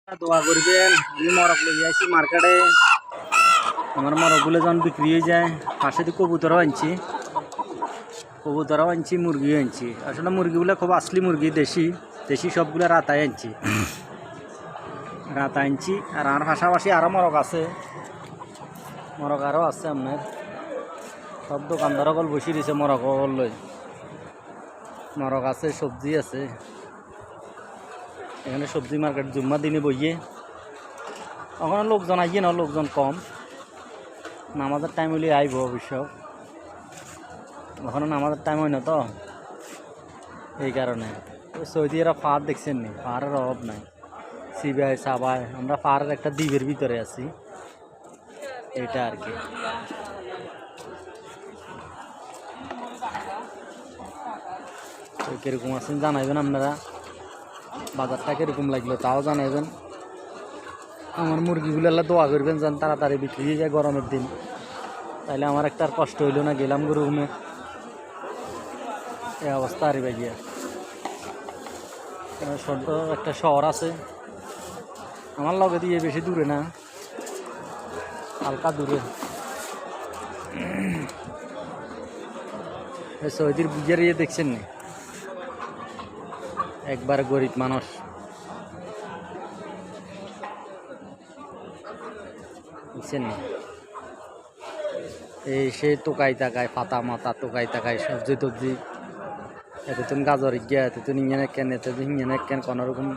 দোয়া করবেন। আমি মরক লই আইছি মার্কেটে। আমার মরকগুলো যখন বিক্রি হয়ে যায়, পাশে দিয়ে কবুতরও আনছি, মুরগিও আনছি। আসলে মুরগিগুলো খুব আসলি মুরগি, দেশি সবগুলো রাতায় আনছি। আর আমার পাশাপাশি আরও মরক আছে, মরক আরও আছে। আপনার সব দোকানদার অকল বসে দিয়েছে মরক লই। মরক আছে, সবজি আছে। এখানে সবজি মার্কেট জুম্মা দিনে বইয়ে, ওখানে লোকজন আইয়ে না, লোকজন কম। নামাজের টাইম হলে আইব অবশ্য, ওখানে নামাজের টাইম হয় না তো, এই কারণে। সৌদি এরা পাহাড় দেখছেন নি? পাহাড়ের অভাব নাই, সিবাই সাবাই। আমরা পাহাড়ের একটা দ্বীপের ভিতরে আছি, এটা আর কি। কিরকম আছেন জানাইবেন আপনারা, বাজারটা কিরকম লাগলো তাও জানাইবেন। আমার মুরগিগুলো দোয়া করবেন যেন তাড়াতাড়ি বিক্রি হয়ে যায় গরমের দিন, তাইলে আমার একটা আর কষ্ট হইল না। গেলাম রুমে, এই অবস্থা আর গিয়া। ছোট একটা শহর আছে আমার লগে দিয়ে, বেশি দূরে না, হালকা দূরে। সৌদির বুঝিয়ে ইয়ে দেখছেন নি? একবার গরিব মানুষ, বুঝছেন না? এই সে তোকাই তাকায়, ফাতা মাথা তোকাই তাকায়, সবজি টবজি এতে তুমি গাজর গিয়া, এতে তুমি ইঞ্জেনে কেন, এতে তুমি ইঞ্জেনে কেন, কোনোরকম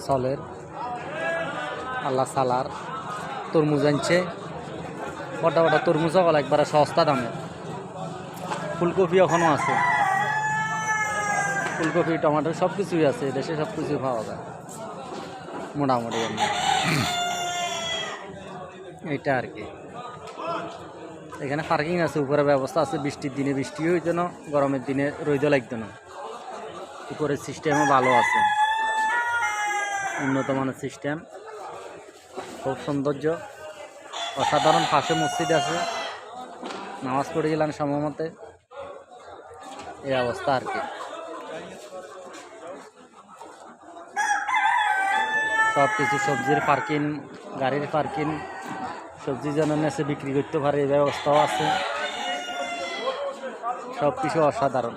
চলের। আল্লাহ সালার তরমুজ আনছে, বড় বড় তরমুজ হল একবারে সস্তা দামে। ফুলকপি এখনও আছে, ফুলকপি টমাটো সব কিছুই আছে, দেশে সব কিছুই পাওয়া যায় মোটামুটি। এইটা আর কি। এখানে পার্কিং আছে, উপরে ব্যবস্থা আছে, বৃষ্টির দিনে বৃষ্টি হইতো না, গরমের দিনে রোদ লাগতো না। উপরের সিস্টেমও ভালো আছে, উন্নত মানের সিস্টেম, খুব সৌন্দর্য, অসাধারণ। পাশে মসজিদ আছে, নামাজ পড়ে গেলাম সময় মতে, এই অবস্থা আর কি। সব কিছু সবজির পার্কিং, গাড়ির পার্কিং, সবজি যেন নেচে বিক্রি করতে পারে এই ব্যবস্থাও আছে, সব কিছু অসাধারণ।